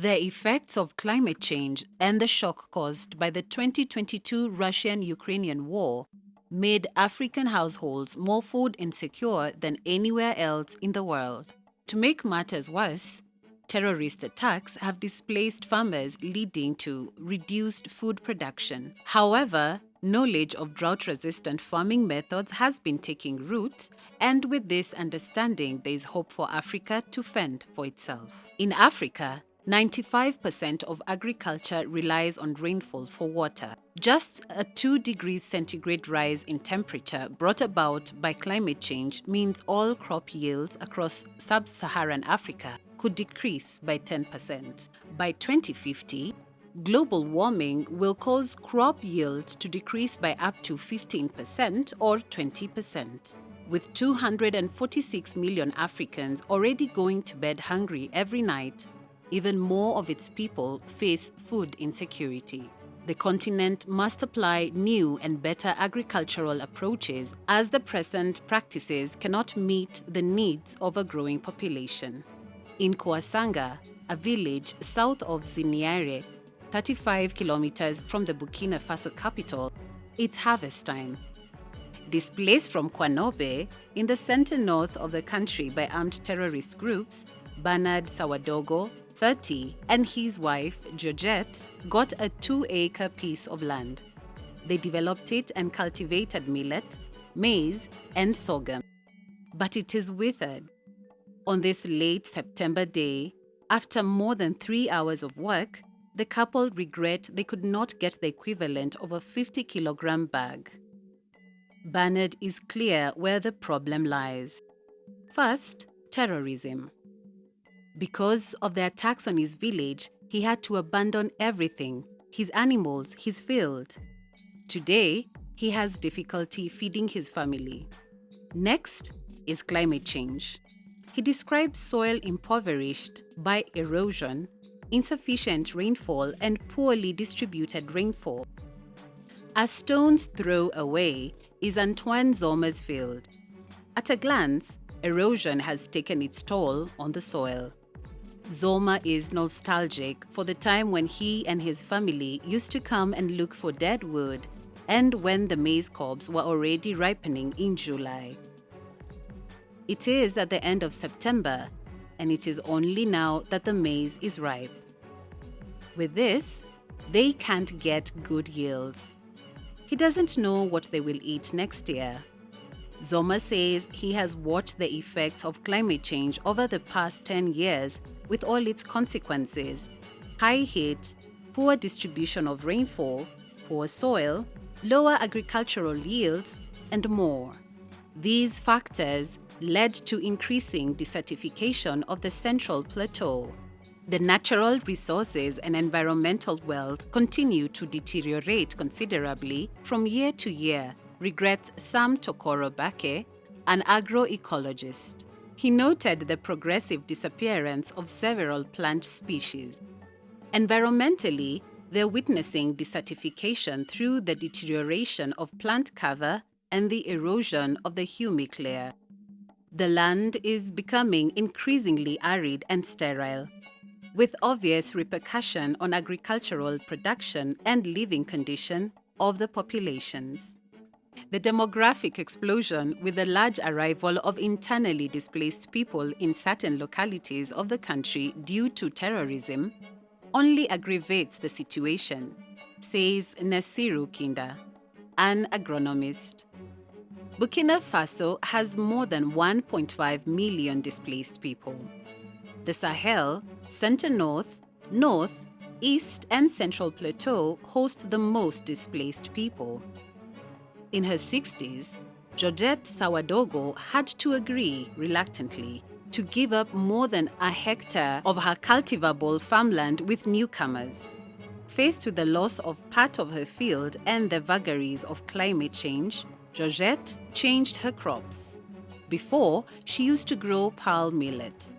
The effects of climate change and the shock caused by the 2022 Russian-Ukrainian war made African households more food insecure than anywhere else in the world. To make matters worse, terrorist attacks have displaced farmers, leading to reduced food production. However, knowledge of drought-resistant farming methods has been taking root, and with this understanding, there is hope for Africa to fend for itself. In Africa, 95% of agriculture relies on rainfall for water. Just a 2 degrees centigrade rise in temperature brought about by climate change means all crop yields across Sub-Saharan Africa could decrease by 10%. By 2050, global warming will cause crop yield to decrease by up to 15% or 20%. With 246 million Africans already going to bed hungry every night, even more of its people face food insecurity. The continent must apply new and better agricultural approaches, as the present practices cannot meet the needs of a growing population. In Kouasanga, a village south of Ziniare, 35 kilometers from the Burkina Faso capital, it's harvest time. Displaced from Kwanobe, in the center north of the country by armed terrorist groups, Bernard Sawadogo, 30, and his wife, Georgette, got a 2-acre piece of land. They developed it and cultivated millet, maize, and sorghum. But it is withered. On this late September day, after more than 3 hours of work, the couple regret they could not get the equivalent of a 50-kilogram bag. Bernard is clear where the problem lies. First, terrorism. Because of the attacks on his village, he had to abandon everything, his animals, his field. Today, he has difficulty feeding his family. Next is climate change. He describes soil impoverished by erosion, insufficient rainfall, and poorly distributed rainfall. A stone's throw away is Antoine Zoma's field. At a glance, erosion has taken its toll on the soil. Zoma is nostalgic for the time when he and his family used to come and look for dead wood, and when the maize cobs were already ripening in July. It is at the end of September, and it is only now that the maize is ripe. With this, they can't get good yields. He doesn't know what they will eat next year. Zoma says he has watched the effects of climate change over the past 10 years with all its consequences: high heat, poor distribution of rainfall, poor soil, lower agricultural yields, and more. These factors led to increasing desertification of the Central Plateau. The natural resources and environmental wealth continue to deteriorate considerably from year to year, regrets Sam Tokoro Bake, an agroecologist. He noted the progressive disappearance of several plant species. Environmentally, they're witnessing desertification through the deterioration of plant cover and the erosion of the humic layer. The land is becoming increasingly arid and sterile, with obvious repercussion on agricultural production and living condition of the populations. The demographic explosion, with the large arrival of internally displaced people in certain localities of the country due to terrorism, only aggravates the situation, says Nasiru Kinda, an agronomist. Burkina Faso has more than 1.5 million displaced people. The Sahel, Center North, North, East, and Central Plateau host the most displaced people. In her 60s, Georgette Sawadogo had to agree, reluctantly, to give up more than a hectare of her cultivable farmland with newcomers. Faced with the loss of part of her field and the vagaries of climate change, Georgette changed her crops. Before, she used to grow pearl millet,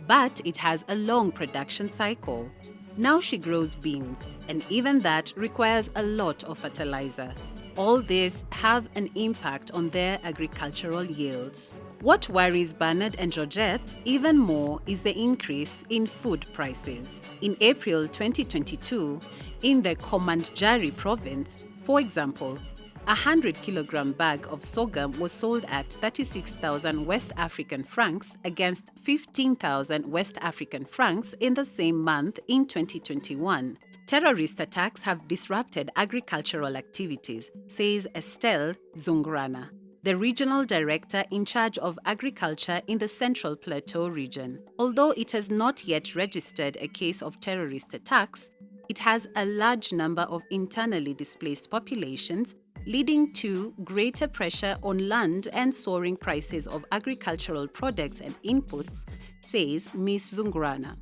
but it has a long production cycle. Now she grows beans, and even that requires a lot of fertilizer. All this have an impact on their agricultural yields. What worries Bernard and Georgette even more is the increase in food prices. In April 2022, in the Komandjari province, for example, a 100-kilogram bag of sorghum was sold at 36,000 West African francs against 15,000 West African francs in the same month in 2021. Terrorist attacks have disrupted agricultural activities, says Estelle Zungrana, the regional director in charge of agriculture in the Central Plateau region. Although it has not yet registered a case of terrorist attacks, it has a large number of internally displaced populations, leading to greater pressure on land and soaring prices of agricultural products and inputs, says Ms. Zungrana.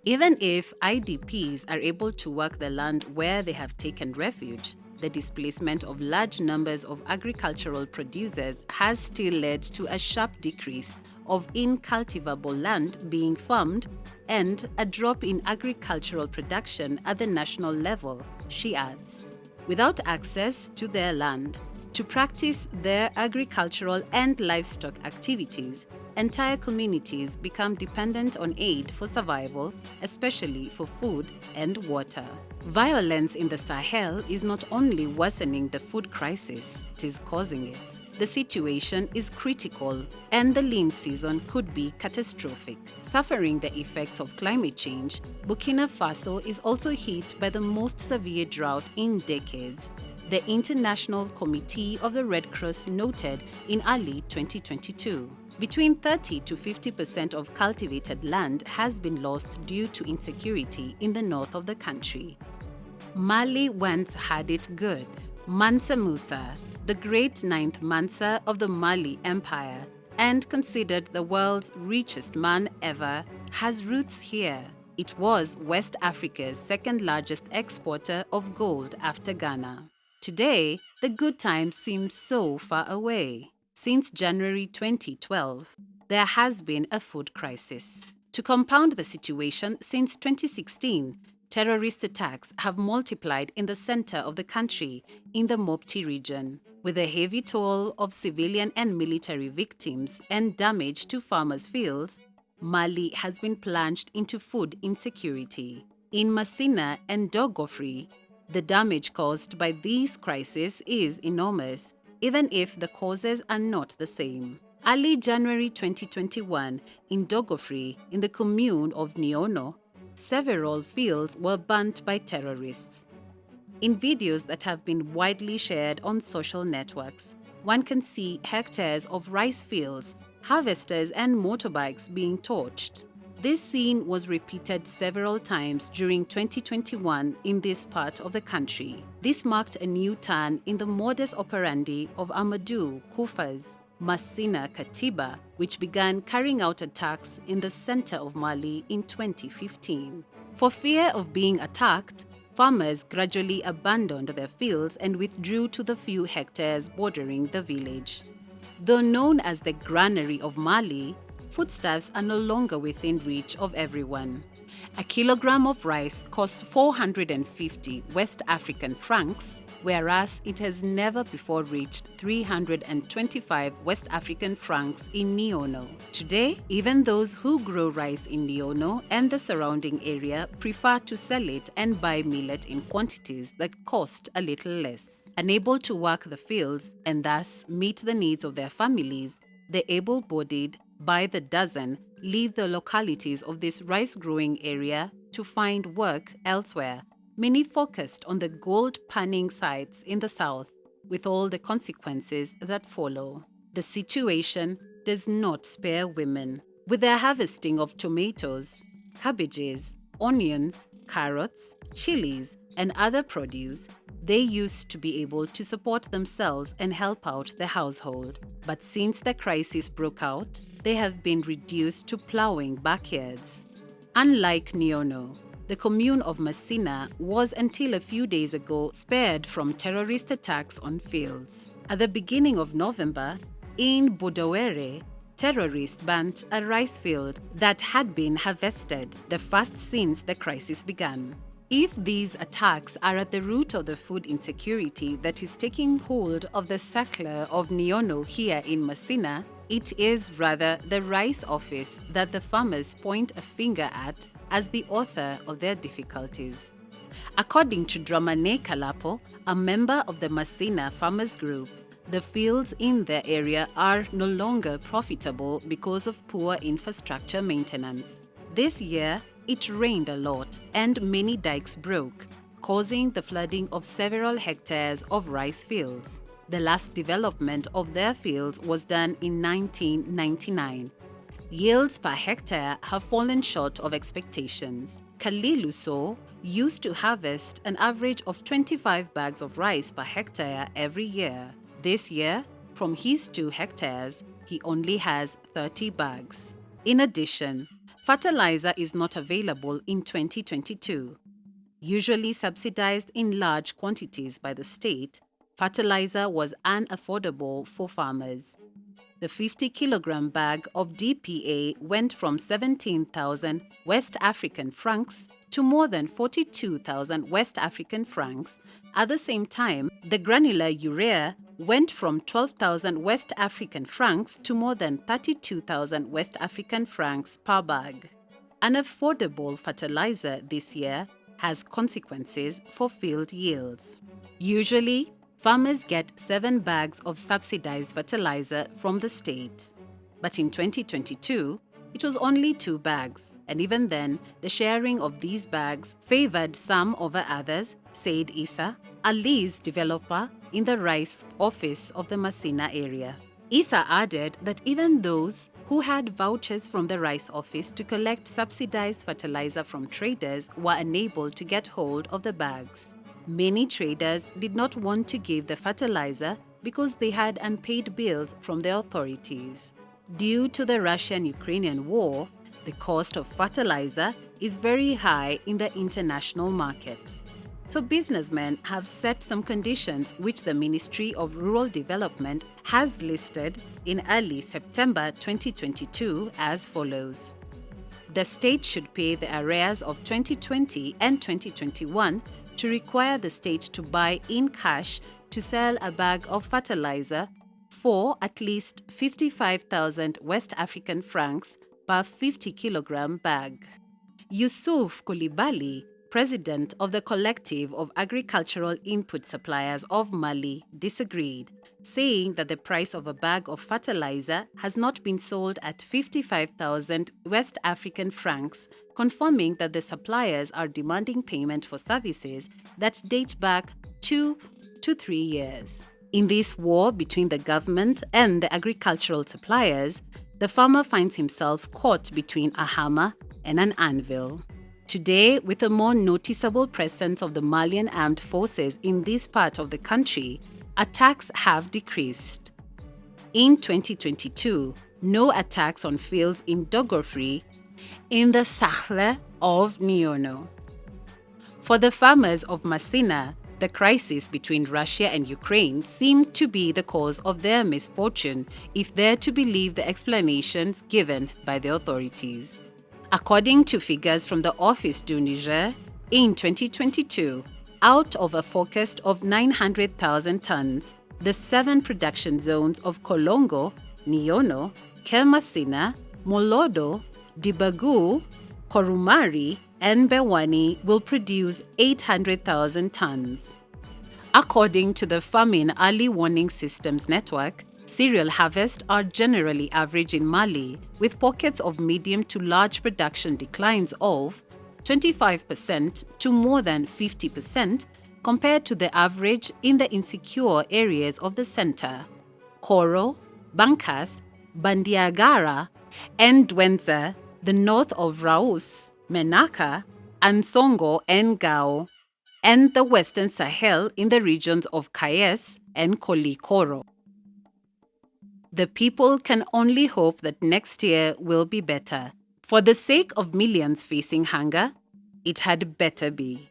Even if IDPs are able to work the land where they have taken refuge, the displacement of large numbers of agricultural producers has still led to a sharp decrease of incultivable land being farmed and a drop in agricultural production at the national level, she adds. Without access to their land to practice their agricultural and livestock activities, entire communities become dependent on aid for survival, especially for food and water. Violence in the Sahel is not only worsening the food crisis, it is causing it. The situation is critical, and the lean season could be catastrophic. Suffering the effects of climate change, Burkina Faso is also hit by the most severe drought in decades, the International Committee of the Red Cross noted in early 2022. Between 30 to 50% of cultivated land has been lost due to insecurity in the north of the country. Mali once had it good. Mansa Musa, the great ninth Mansa of the Mali Empire and considered the world's richest man ever, has roots here. It was West Africa's second largest exporter of gold after Ghana. Today, the good times seem so far away. Since January 2012, there has been a food crisis. To compound the situation, since 2016, terrorist attacks have multiplied in the center of the country, in the Mopti region, with a heavy toll of civilian and military victims and damage to farmers' fields. Mali has been plunged into food insecurity. In Masina and Dogofri, the damage caused by these crises is enormous, even if the causes are not the same. Early January 2021, in Dogofri, in the commune of Niono, several fields were burnt by terrorists. In videos that have been widely shared on social networks, one can see hectares of rice fields, harvesters and motorbikes being torched. This scene was repeated several times during 2021 in this part of the country. This marked a new turn in the modus operandi of Amadou Koufa's Masina Katiba, which began carrying out attacks in the center of Mali in 2015. For fear of being attacked, farmers gradually abandoned their fields and withdrew to the few hectares bordering the village. Though known as the Granary of Mali, foodstuffs are no longer within reach of everyone. A kilogram of rice costs 450 West African francs, whereas it has never before reached 325 West African francs in Niono. Today, even those who grow rice in Niono and the surrounding area prefer to sell it and buy millet in quantities that cost a little less. Unable to work the fields and thus meet the needs of their families, the able-bodied, by the dozen, leave the localities of this rice-growing area to find work elsewhere, many focused on the gold-panning sites in the south, with all the consequences that follow. The situation does not spare women. With their harvesting of tomatoes, cabbages, onions, carrots, chilies, and other produce, they used to be able to support themselves and help out the household. But since the crisis broke out, they have been reduced to plowing backyards. Unlike Niono, the commune of Masina was until a few days ago spared from terrorist attacks on fields. At the beginning of November, in Budawere, terrorists burnt a rice field that had been harvested, the first since the crisis began. If these attacks are at the root of the food insecurity that is taking hold of the circle of Niono here in Masina, It is rather the rice office that the farmers point a finger at as the author of their difficulties. According to Dramane Kalapo, a member of the Masina Farmers Group, the fields in their area are no longer profitable because of poor infrastructure maintenance. This year, it rained a lot and many dikes broke, causing the flooding of several hectares of rice fields. The last development of their fields was done in 1999. Yields per hectare have fallen short of expectations. Kaliluso used to harvest an average of 25 bags of rice per hectare every year. This year, from his 2 hectares, he only has 30 bags. In addition, fertilizer is not available in 2022. Usually subsidized in large quantities by the state, fertilizer was unaffordable for farmers. The 50-kilogram bag of DPA went from 17,000 West African francs to more than 42,000 West African francs. At the same time, the granular urea went from 12,000 West African francs to more than 32,000 West African francs per bag. Unaffordable fertilizer this year has consequences for field yields. Usually, farmers get 7 bags of subsidized fertilizer from the state. But in 2022, it was only 2 bags, and even then, the sharing of these bags favored some over others, said Issa, a lease developer in the rice office of the Masina area. Issa added that even those who had vouchers from the rice office to collect subsidized fertilizer from traders were unable to get hold of the bags. Many traders did not want to give the fertilizer because they had unpaid bills from the authorities. Due to the Russian-Ukrainian war, the cost of fertilizer is very high in the international market. So businessmen have set some conditions which the Ministry of Rural Development has listed in early September 2022 as follows. The state should pay the arrears of 2020 and 2021 to require the state to buy in cash to sell a bag of fertilizer for at least 55,000 West African francs per 50-kilogram bag. Yusuf Koulibaly, president of the Collective of Agricultural Input Suppliers of Mali, disagreed, saying that the price of a bag of fertilizer has not been sold at 55,000 West African francs, confirming that the suppliers are demanding payment for services that date back 2 to 3 years. In this war between the government and the agricultural suppliers, the farmer finds himself caught between a hammer and an anvil. Today, with a more noticeable presence of the Malian armed forces in this part of the country, attacks have decreased. In 2022, no attacks on fields in Dogofri in the Sahel of Niono. For the farmers of Masina, the crisis between Russia and Ukraine seemed to be the cause of their misfortune if they're to believe the explanations given by the authorities. According to figures from the Office du Niger, in 2022, out of a forecast of 900,000 tons, the 7 production zones of Kolongo, Niono, Kelmasina, Molodo, Dibagu, Korumari, and Bewani will produce 800,000 tons. According to the Famine Early Warning Systems Network, cereal harvests are generally average in Mali, with pockets of medium to large production declines of 25% to more than 50% compared to the average in the insecure areas of the center. Koro, Bankas, Bandiagara, and Dwenza, the north of Raus, Menaka, Ansongo and Gao, and the Western Sahel in the regions of Kayes and Kolikoro. The people can only hope that next year will be better. For the sake of millions facing hunger, it had better be.